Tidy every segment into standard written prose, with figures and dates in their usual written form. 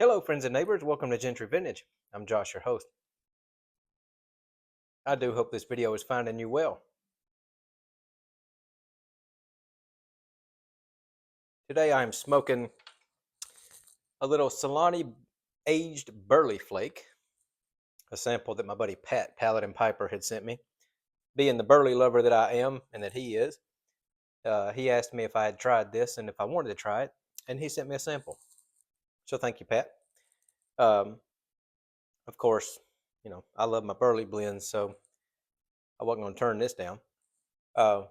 Hello, friends and neighbors. Welcome to Gentry Vintage. I'm Josh, your host. I do hope this video is finding you well. Today I am smoking a little Solani aged Burley Flake, a sample that my buddy Pat Paladin Piper had sent me. Being the Burley lover that I am and that he is, he asked me if I had tried this and if I wanted to try it, and he sent me a sample. So thank you, Pat. Of course, I love my Burley blends, so I wasn't going to turn this down. But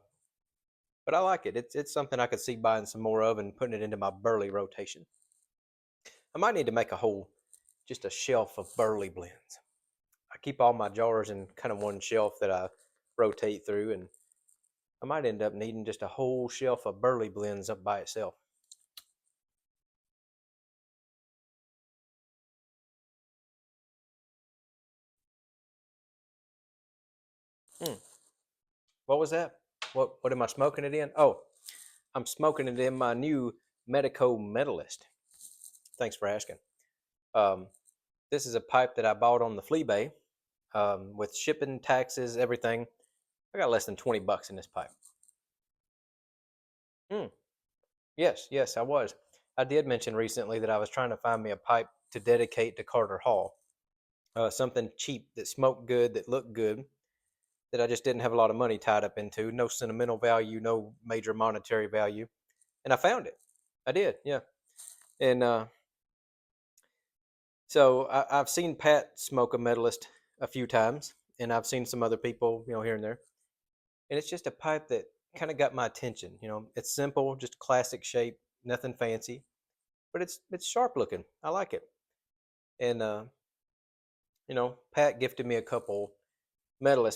I like it. It's something I could see buying some more of and putting it into my Burley rotation. I might need to make just a shelf of Burley blends. I keep all my jars in kind of one shelf that I rotate through, and I might end up needing just a whole shelf of Burley blends up by itself. What was that? What am I smoking it in? Oh, I'm smoking it in my new Medico Medalist. Thanks for asking. This is a pipe that I bought on the Flea Bay with shipping, taxes, everything. I got less than 20 bucks in this pipe. Yes, I was. I did mention recently that I was trying to find me a pipe to dedicate to Carter Hall. Something cheap that smoked good, that looked good, that I just didn't have a lot of money tied up into. No sentimental value, no major monetary value. And I found it. I did, yeah. And so I've seen Pat smoke a Medalist a few times, and I've seen some other people, here and there. And it's just a pipe that kind of got my attention. It's simple, just classic shape, nothing fancy, but it's sharp looking. I like it. And Pat gifted me a couple Medico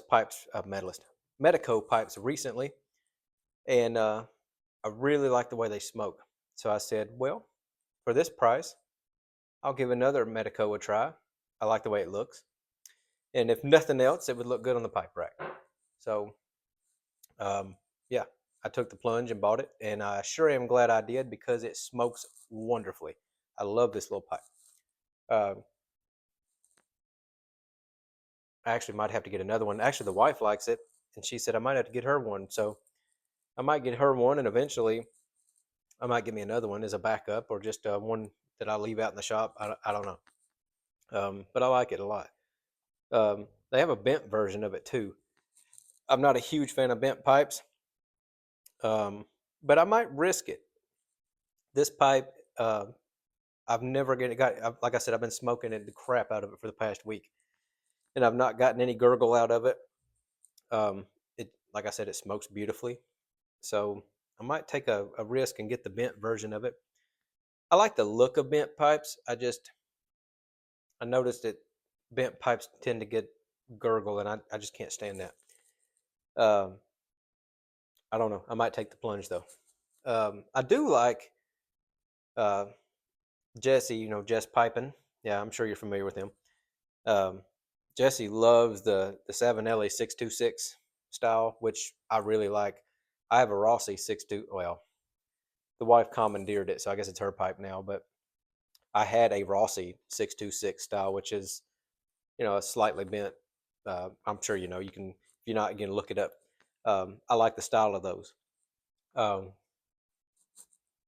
pipes recently, and I really like the way they smoke. So I said, well, for this price, I'll give another Medico a try. I like the way it looks, and if nothing else, it would look good on the pipe rack. So, yeah, I took the plunge and bought it, and I sure am glad I did because it smokes wonderfully. I love this little pipe. I actually might have to get another one. Actually, the wife likes it, and she said I might have to get her one. So I might get her one, and eventually I might get me another one as a backup, or just one that I leave out in the shop. I don't know, but I like it a lot. They have a bent version of it too. I'm not a huge fan of bent pipes, but I might risk it. This pipe, I've never like I said, I've been smoking it the crap out of it for the past week, and I've not gotten any gurgle out of it. Like I said, it smokes beautifully. So I might take a risk and get the bent version of it. I like the look of bent pipes. I noticed that bent pipes tend to get gurgle, and I just can't stand that. Um, I don't know. I might take the plunge though. I do like uh, Jesse. Jess Piping. Yeah, I'm sure you're familiar with him. Um, Jesse loves the Savinelli 626 style, which I really like. I have a Rossi 62. Well, the wife commandeered it, so I guess it's her pipe now. But I had a Rossi 626 style, which is a slightly bent. I'm sure you can. If you're not, going to look it up. I like the style of those. Um,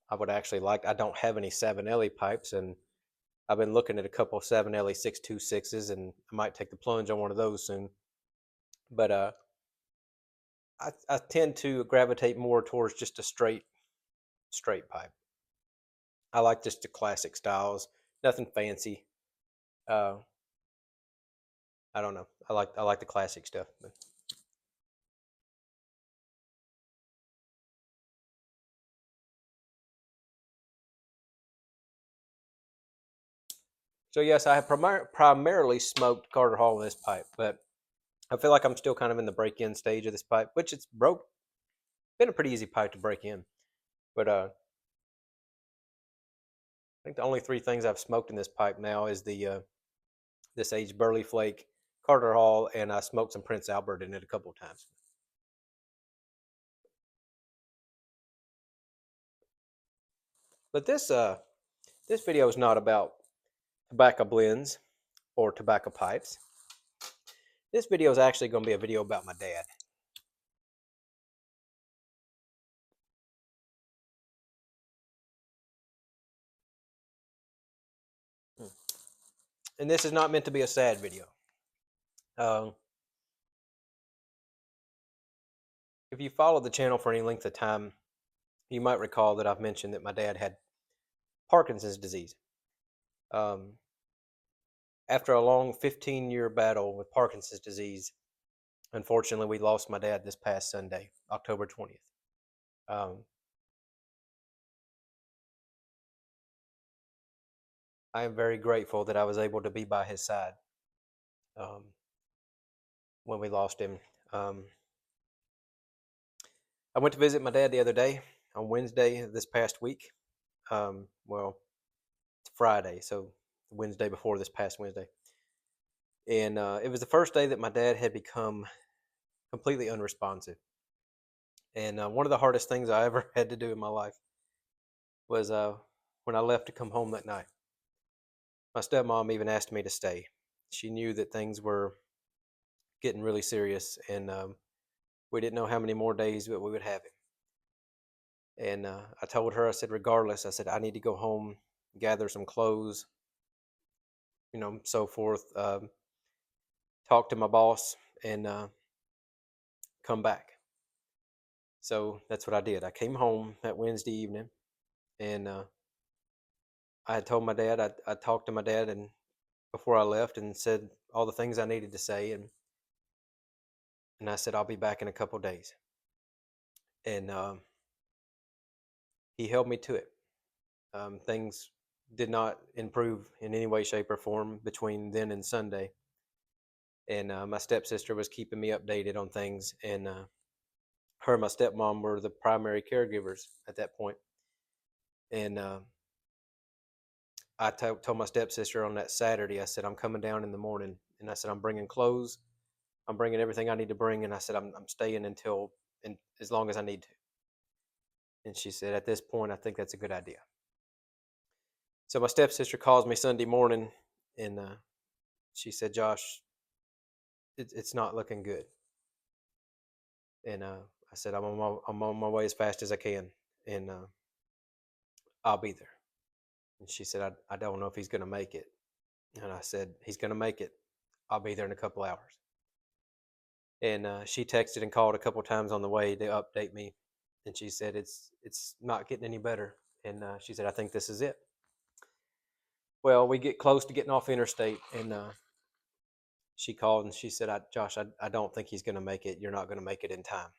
I would actually like. I don't have any Savinelli pipes, and I've been looking at a couple of Savinelli 626s, and I might take the plunge on one of those soon. But I tend to gravitate more towards just a straight pipe. I like just the classic styles, nothing fancy. Uh, I don't know. I like the classic stuff. But. So yes, I have primarily smoked Carter Hall in this pipe, but I feel like I'm still kind of in the break-in stage of this pipe, which it's been a pretty easy pipe to break in. But I think the only three things I've smoked in this pipe now is the this aged Burley Flake, Carter Hall, and I smoked some Prince Albert in it a couple of times. But this video is not about tobacco blends or tobacco pipes. This video is actually going to be a video about my dad. And this is not meant to be a sad video. If you follow the channel for any length of time, you might recall that I've mentioned that my dad had Parkinson's disease. After a long 15-year battle with Parkinson's disease, unfortunately, we lost my dad this past Sunday, October 20th. I am very grateful that I was able to be by his side when we lost him. I went to visit my dad the other day on Wednesday this past week. Well, it's Friday, so Wednesday before this past Wednesday. And it was the first day that my dad had become completely unresponsive. And one of the hardest things I ever had to do in my life was when I left to come home that night. My stepmom even asked me to stay. She knew that things were getting really serious, and we didn't know how many more days that we would have him. And I told her, I said, regardless, I said, I need to go home, gather some clothes, so forth, talk to my boss, and come back. So that's what I did. I came home that Wednesday evening, and I had told my dad, I talked to my dad and before I left and said all the things I needed to say, and I said, I'll be back in a couple days. And he held me to it. Things did not improve in any way, shape, or form between then and Sunday. And my stepsister was keeping me updated on things, and her and my stepmom were the primary caregivers at that point. And I told my stepsister on that Saturday, I said, I'm coming down in the morning, and I said, I'm bringing clothes, I'm bringing everything I need to bring, and I said, I'm staying until as long as I need to. And she said, at this point, I think that's a good idea. So my stepsister calls me Sunday morning, and she said, Josh, it's not looking good. And I said, I'm on my way as fast as I can, and I'll be there. And she said, I don't know if he's going to make it. And I said, he's going to make it. I'll be there in a couple hours. And she texted and called a couple times on the way to update me. And she said, it's not getting any better. And she said, I think this is it. Well, we get close to getting off interstate, and she called and she said, Josh, I don't think he's going to make it. You're not going to make it in time.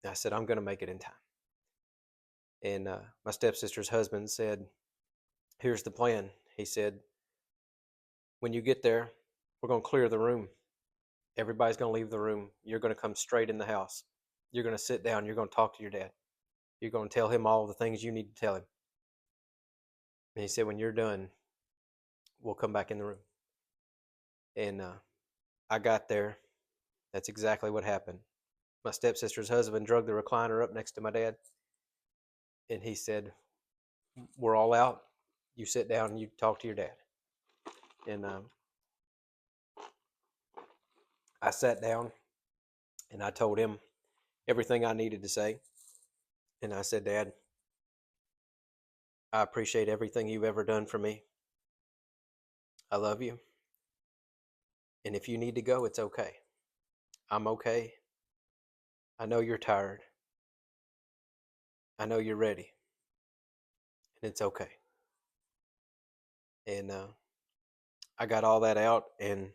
And I said, I'm going to make it in time. And my stepsister's husband said, here's the plan. He said, when you get there, we're going to clear the room. Everybody's going to leave the room. You're going to come straight in the house. You're going to sit down. You're going to talk to your dad. You're going to tell him all the things you need to tell him. And he said, when you're done, we'll come back in the room. And I got there. That's exactly what happened. My stepsister's husband drug the recliner up next to my dad. And he said, we're all out. You sit down and you talk to your dad. And I sat down and I told him everything I needed to say. And I said, Dad, I appreciate everything you've ever done for me. I love you. And if you need to go, it's okay. I'm okay. I know you're tired. I know you're ready. And it's okay. And I got all that out, and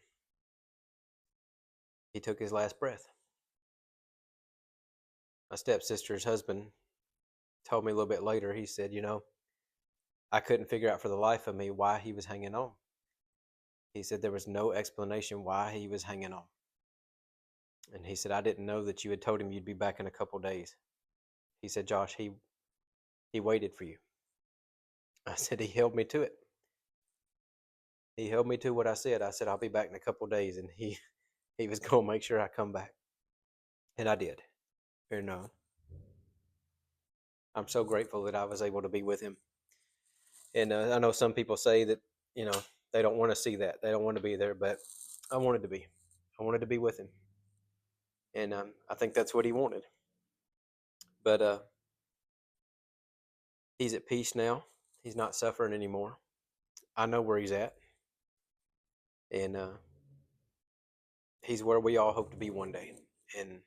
he took his last breath. My stepsister's husband told me a little bit later, he said, I couldn't figure out for the life of me why he was hanging on. He said there was no explanation why he was hanging on. And he said, I didn't know that you had told him you'd be back in a couple days. He said, Josh, he waited for you. I said, he held me to it. He held me to what I said. I said, I'll be back in a couple days. And he was going to make sure I come back. And I did. And I'm so grateful that I was able to be with him. And I know some people say that, They don't want to see that. They don't want to be there, but I wanted to be. I wanted to be with him, and I think that's what he wanted. But he's at peace now. He's not suffering anymore. I know where he's at, and he's where we all hope to be one day. And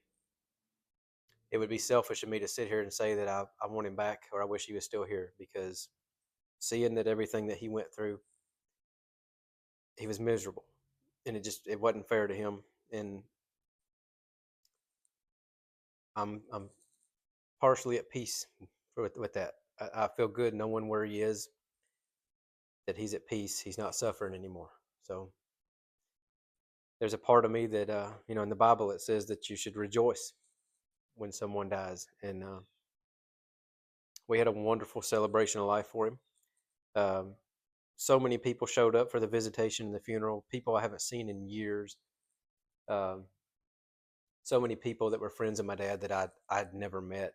it would be selfish of me to sit here and say that I want him back or I wish he was still here, because seeing that everything that he went through, he was miserable, and it wasn't fair to him. And I'm partially at peace with that. I feel good knowing where he is, that he's at peace. He's not suffering anymore. So there's a part of me that in the Bible it says that you should rejoice when someone dies, and we had a wonderful celebration of life for him. Um, so many people showed up for the visitation and the funeral. People I haven't seen in years. Um, so many people that were friends of my dad that I'd never met.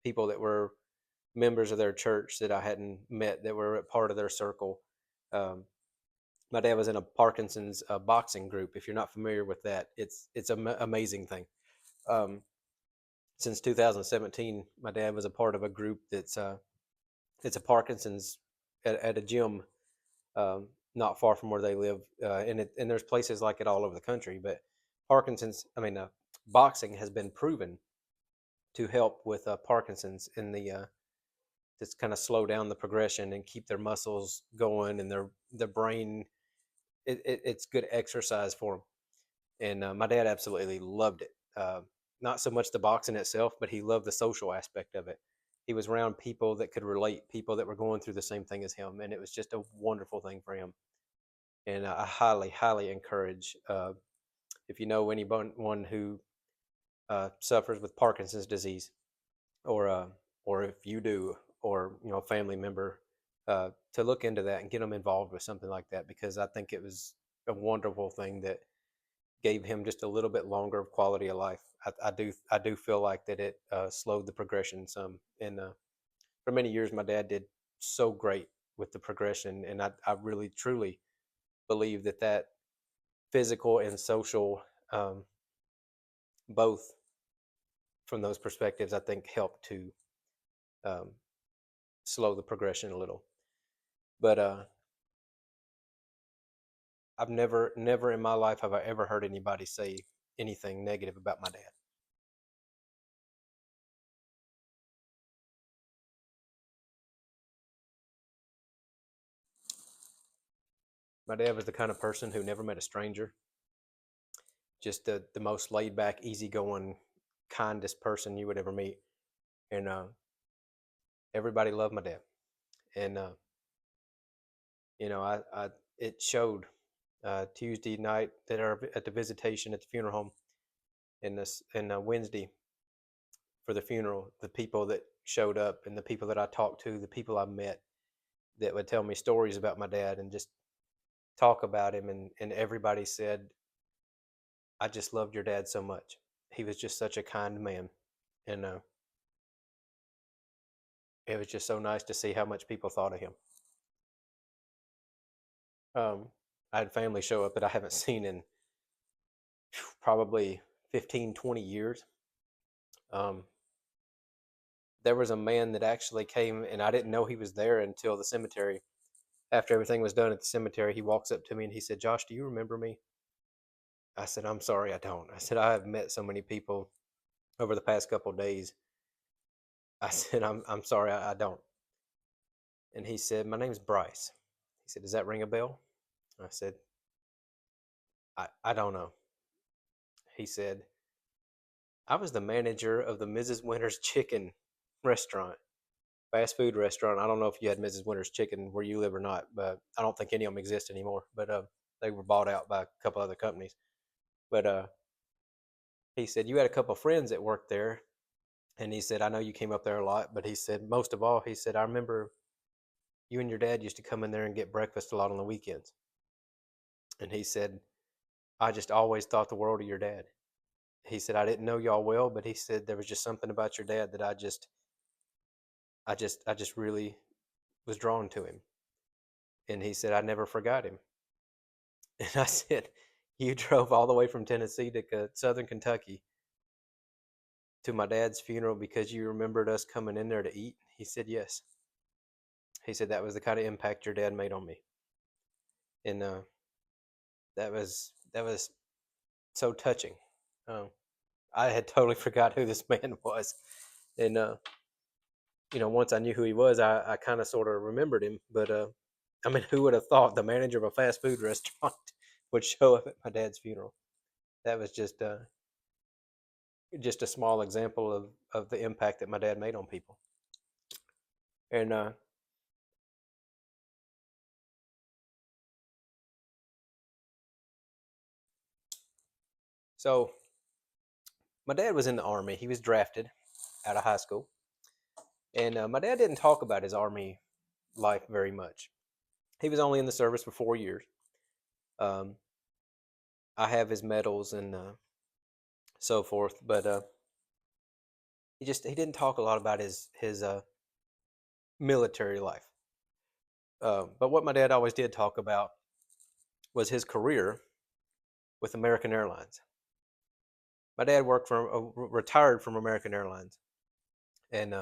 People that were members of their church that I hadn't met, that were a part of their circle. Um, my dad was in a Parkinson's boxing group. If you're not familiar with that, it's an amazing thing. Um, since 2017, my dad was a part of a group that's it's a Parkinson's at a gym not far from where they live, and there's places like it all over the country. But boxing has been proven to help with Parkinson's in the just kind of slow down the progression and keep their muscles going and their brain. It's good exercise for them. And my dad absolutely loved it. Not so much the boxing itself, but he loved the social aspect of it. He was around people that could relate, people that were going through the same thing as him, and it was just a wonderful thing for him. And I highly, highly encourage, if you know anyone who suffers with Parkinson's disease, or or if you do, or a family member, to look into that and get them involved with something like that, because I think it was a wonderful thing that gave him just a little bit longer of quality of life. I do feel like that it slowed the progression some, and for many years my dad did so great with the progression, and I really truly believe that physical and social, um, both from those perspectives, I think helped to um, slow the progression a little. But I've never in my life have I ever heard anybody say anything negative about my dad. My dad was the kind of person who never met a stranger, just the most laid back, easygoing, kindest person you would ever meet. And everybody loved my dad. And I it showed Tuesday night that at the visitation at the funeral home, and Wednesday for the funeral, the people that showed up and the people that I talked to, the people I met that would tell me stories about my dad and just talk about him, and everybody said, I just loved your dad so much. He was just such a kind man. And it was just so nice to see how much people thought of him. Um, I had family show up that I haven't seen in probably 15, 20 years. Um, there was a man that actually came, and I didn't know he was there until the cemetery. After everything was done at the cemetery, he walks up to me and he said, Josh, do you remember me? I said, I'm sorry, I don't. I said, I have met so many people over the past couple of days. I said, I'm sorry, I don't. And he said, my name's Bryce. He said, does that ring a bell? I said, I don't know. He said, I was the manager of the Mrs. Winters Chicken restaurant, fast food restaurant. I don't know if you had Mrs. Winters Chicken where you live or not, but I don't think any of them exist anymore. But they were bought out by a couple other companies. But he said, you had a couple of friends that worked there. And he said, I know you came up there a lot, but he said, most of all, he said, I remember you and your dad used to come in there and get breakfast a lot on the weekends. And he said, I just always thought the world of your dad. He said, I didn't know y'all well, but he said there was just something about your dad that I just really was drawn to him. And he said, I never forgot him. And I said, you drove all the way from Tennessee to Southern Kentucky to my dad's funeral because you remembered us coming in there to eat? He said, yes. He said, that was the kind of impact your dad made on me. And that was so touching. Um, I had totally forgot who this man was. And, once I knew who he was, I kind of sort of remembered him. But, I mean, who would have thought the manager of a fast food restaurant would show up at my dad's funeral? That was just a small example of the impact that my dad made on people. And so my dad was in the Army. He was drafted out of high school. And my dad didn't talk about his Army life very much. He was only in the service for 4 years. Um, I have his medals and so forth, but he didn't talk a lot about his military life. But what my dad always did talk about was his career with American Airlines. My dad retired from American Airlines, and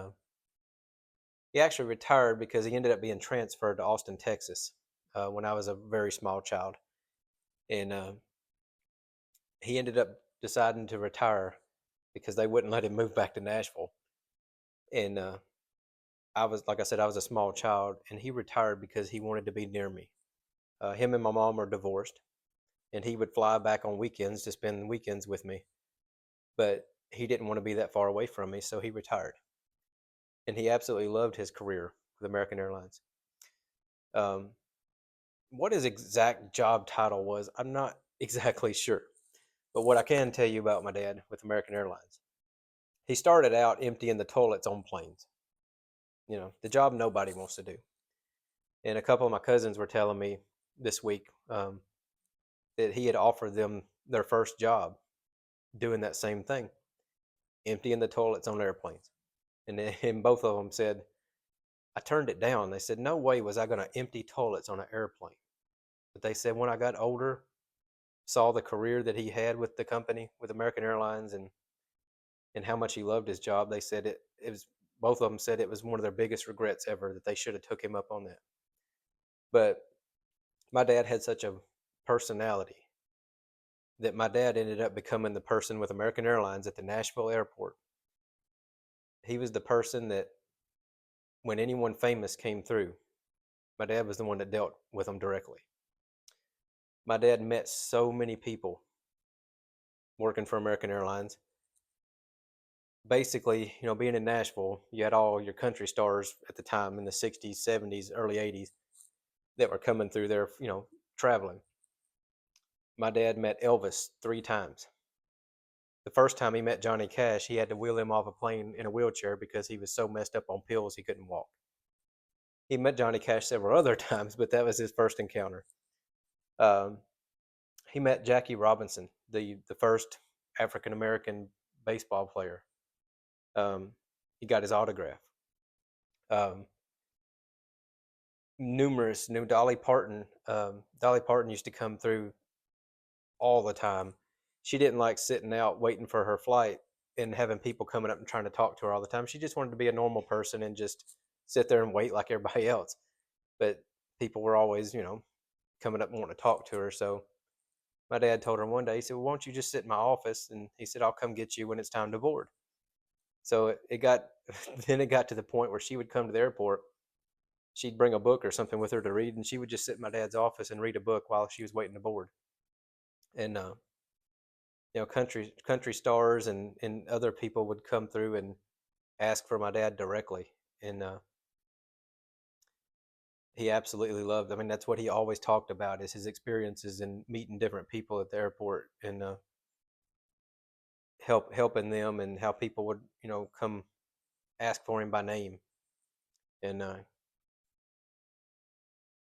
he actually retired because he ended up being transferred to Austin, Texas, when I was a very small child, and he ended up deciding to retire because they wouldn't let him move back to Nashville. And like I said, I was a small child, and he retired because he wanted to be near me. Him and my mom are divorced, and he would fly back on weekends to spend weekends with me, but he didn't want to be that far away from me, so he retired. And he absolutely loved his career with American Airlines. Um, what his exact job title was, I'm not exactly sure. But what I can tell you about my dad with American Airlines, he started out emptying the toilets on planes. The job nobody wants to do. And a couple of my cousins were telling me this week that he had offered them their first job doing that same thing, emptying the toilets on airplanes. And both of them said, I turned it down. They said, no way was I going to empty toilets on an airplane. But they said, when I got older, saw the career that he had with the company, with American Airlines, and how much he loved his job, they said it was, both of them said it was one of their biggest regrets ever, that they should have took him up on that. But my dad had such a personality that my dad ended up becoming the person with American Airlines at the Nashville airport. He was the person that when anyone famous came through, my dad was the one that dealt with them directly. My dad met so many people working for American Airlines. Basically, being in Nashville, you had all your country stars at the time in the 60s, 70s, early 80s that were coming through there, traveling. My dad met Elvis 3 times. The first time he met Johnny Cash, he had to wheel him off a plane in a wheelchair because he was so messed up on pills he couldn't walk. He met Johnny Cash several other times, but that was his first encounter. Um, he met Jackie Robinson, the first African American baseball player. He got his autograph. Um, knew Dolly Parton. Dolly Parton used to come through all the time. She didn't like sitting out waiting for her flight and having people coming up and trying to talk to her all the time. She just wanted to be a normal person and just sit there and wait like everybody else. But people were always, coming up and wanting to talk to her. So my dad told her one day, he said, well, why don't you just sit in my office? And he said, I'll come get you when it's time to board. So it got, then it got to the point where she would come to the airport. She'd bring a book or something with her to read, and she would just sit in my dad's office and read a book while she was waiting to board. And country stars and other people would come through and ask for my dad directly, and he absolutely loved. I mean, that's what he always talked about, is his experiences in meeting different people at the airport, and helping them, and how people would come ask for him by name. And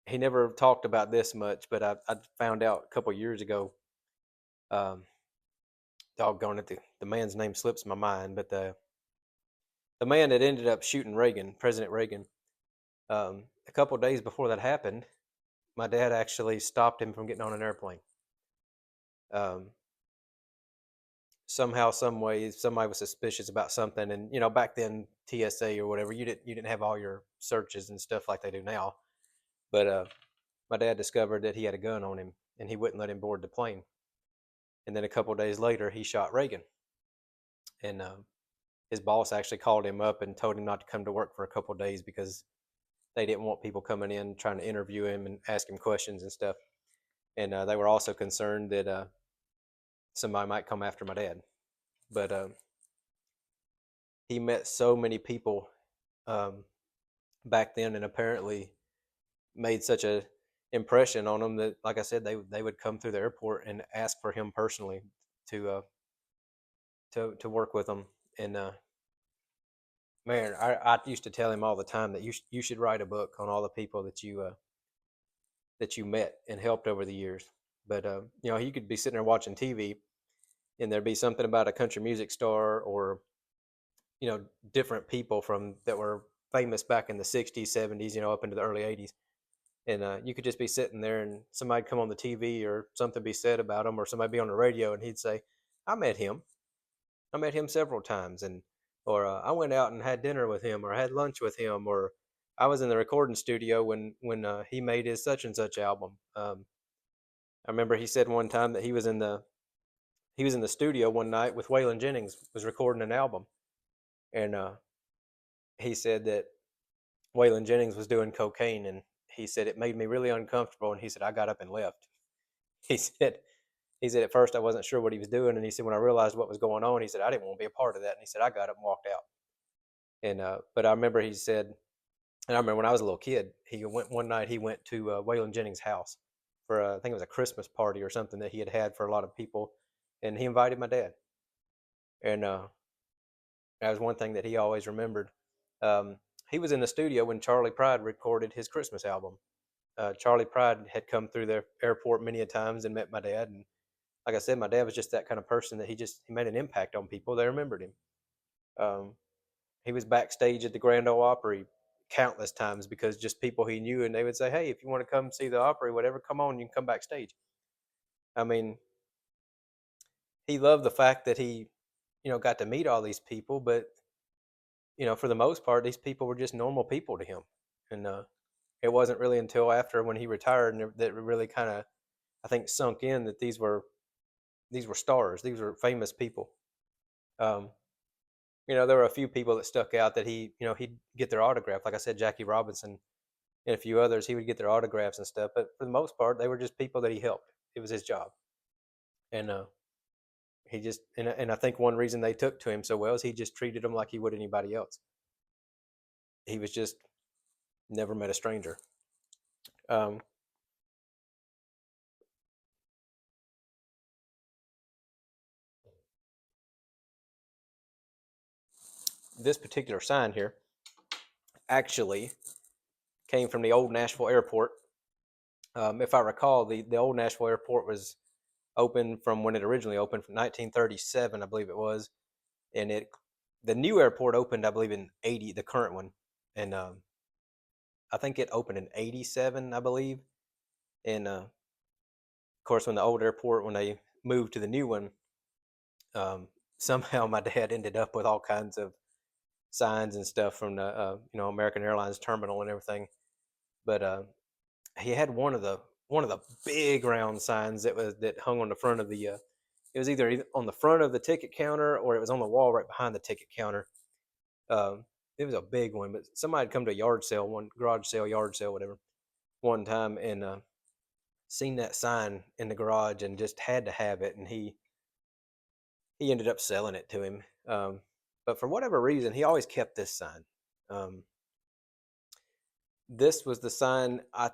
he never talked about this much, but I found out a couple years ago. Doggone it, the man's name slips my mind, but the man that ended up shooting Reagan, President Reagan, a couple of days before that happened, my dad actually stopped him from getting on an airplane. Um, Somehow, some way, somebody was suspicious about something, and back then TSA or whatever, you didn't have all your searches and stuff like they do now. But my dad discovered that he had a gun on him, and he wouldn't let him board the plane. And then a couple of days later, he shot Reagan, and his boss actually called him up and told him not to come to work for a couple of days because they didn't want people coming in trying to interview him and ask him questions and stuff. And they were also concerned that somebody might come after my dad. But he met so many people um, back then, and apparently made such a impression on them that, like I said, they would come through the airport and ask for him personally to to work with them. And man, I used to tell him all the time that you should write a book on all the people that you met and helped over the years. But you could be sitting there watching TV, and there'd be something about a country music star or different people from that were famous back in the 60s, 70s, up into the early 80s. And you could just be sitting there and somebody'd come on the TV or something be said about him, or somebody be on the radio and he'd say, I met him. I met him several times. And, or I went out and had dinner with him or had lunch with him, or I was in the recording studio when he made his such and such album. I remember he said one time that he was in the studio one night with Waylon Jennings, was recording an album. And he said that Waylon Jennings was doing cocaine, and he said it made me really uncomfortable, and he said I got up and left. He said he said at first I wasn't sure what he was doing, and he said when I realized what was going on, he said I didn't want to be a part of that, and he said I got up and walked out. And but I remember he said, and I remember when I was a little kid, he went one night. He went to Waylon Jennings' house for I think it was a Christmas party or something that he had for a lot of people, and he invited my dad. And that was one thing that he always remembered. Um, he was in the studio when Charley Pride recorded his Christmas album. Charley Pride had come through the airport many a times and met my dad. And like I said, my dad was just that kind of person that he made an impact on people. They remembered him. Um, he was backstage at the Grand Ole Opry countless times because just people he knew, and they would say, "Hey, if you want to come see the Opry, whatever, come on, you can come backstage." I mean, he loved the fact that he, got to meet all these people, but for the most part, these people were just normal people to him. And it wasn't really until after when he retired and that it really kind of, I think, sunk in that these were stars, these were famous people. Um, there were a few people that stuck out that he'd get their autograph. Like I said, Jackie Robinson and a few others, he would get their autographs and stuff. But for the most part, they were just people that he helped. It was his job, and he just and I think one reason they took to him so well is he just treated them like he would anybody else. He was just never met a stranger. Um, this particular sign here actually came from the old Nashville airport. If I recall, the old Nashville airport was open from when it originally opened from 1937, I believe it was, and the new airport opened, I believe, in 80, the current one, and I think it opened in 87, I believe, and of course when the old airport when they moved to the new one, um, somehow my dad ended up with all kinds of signs and stuff from the American Airlines terminal and everything, but he had one of the big round signs that hung on the front of the it was either on the front of the ticket counter or it was on the wall right behind the ticket counter. It was a big one, but somebody had come to a yard sale, one garage sale, yard sale, whatever, one time, and seen that sign in the garage and just had to have it, and he ended up selling it to him. But for whatever reason, he always kept this sign. Um, this was the sign. I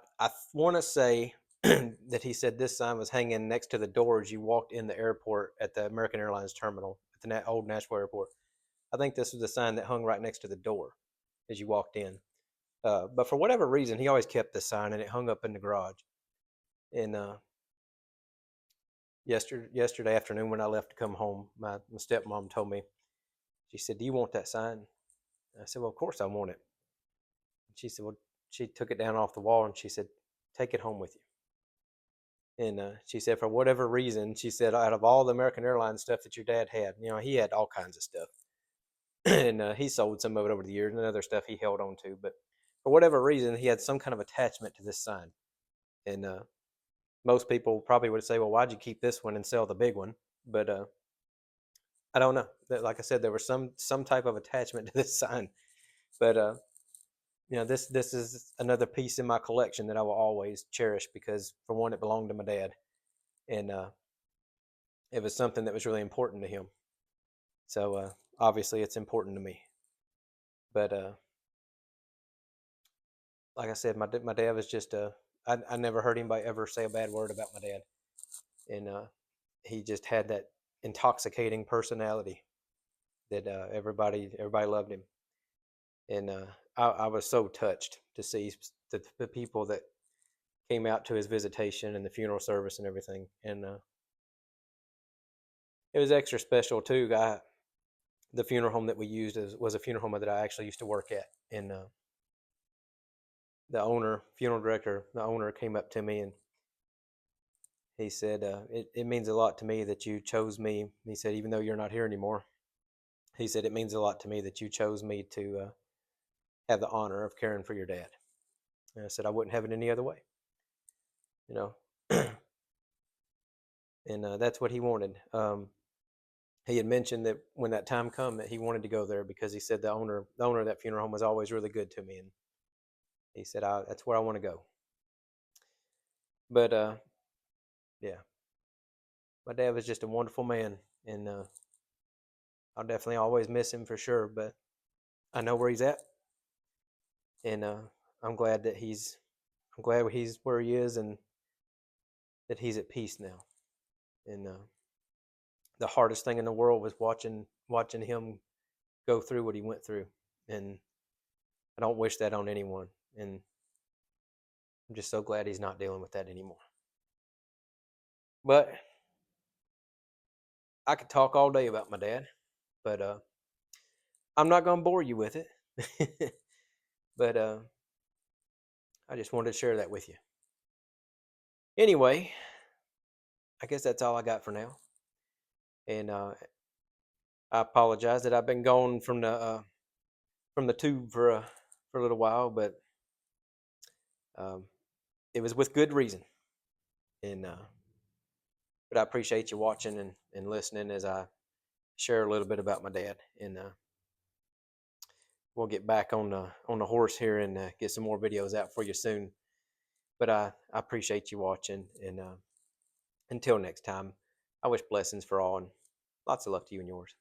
want to say that he said this sign was hanging next to the door as you walked in the airport at the American Airlines terminal at the old Nashville airport. I think this was the sign that hung right next to the door as you walked in. But for whatever reason, he always kept this sign and it hung up in the garage. And yesterday afternoon when I left to come home, my stepmom told me, she said, "Do you want that sign?" And I said, "Well, of course I want it." And she said, "Well," she took it down off the wall and she said, take it home with you. And she said, for whatever reason, she said, out of all the American Airlines stuff that your dad had, he had all kinds of stuff. And he sold some of it over the years and other stuff he held on to. But for whatever reason, he had some kind of attachment to this sign. And most people probably would say, well, why'd you keep this one and sell the big one? But I don't know. Like I said, there was some type of attachment to this sign. But this is another piece in my collection that I will always cherish because, for one, it belonged to my dad, and it was something that was really important to him. So obviously, it's important to me. But like I said, my dad was just I never heard anybody ever say a bad word about my dad, and he just had that intoxicating personality that everybody loved him, and I was so touched to see the people that came out to his visitation and the funeral service and everything, and it was extra special too. The funeral home that we used was a funeral home that I actually used to work at, and the funeral director, came up to me and he said, it means a lot to me that you chose me. He said, even though you're not here anymore, he said, it means a lot to me that you chose me to have the honor of caring for your dad. And I said, I wouldn't have it any other way, you know. And that's what he wanted. He had mentioned that when that time come that he wanted to go there because he said the owner of that funeral home was always really good to me, and he said, that's where I want to go. But yeah, my dad was just a wonderful man, and I'll definitely always miss him for sure. But I know where he's at, and I'm glad that he's where he is, and that he's at peace now. And the hardest thing in the world was watching him go through what he went through, and I don't wish that on anyone. And I'm just so glad he's not dealing with that anymore. But I could talk all day about my dad, but I'm not going to bore you with it. But I just wanted to share that with you. Anyway, I guess that's all I got for now. And I apologize that I've been gone from the tube for a little while, but it was with good reason. And but I appreciate you watching and listening as I share a little bit about my dad. And we'll get back on the horse here and get some more videos out for you soon. But I appreciate you watching, and until next time, I wish blessings for all and lots of luck to you and yours.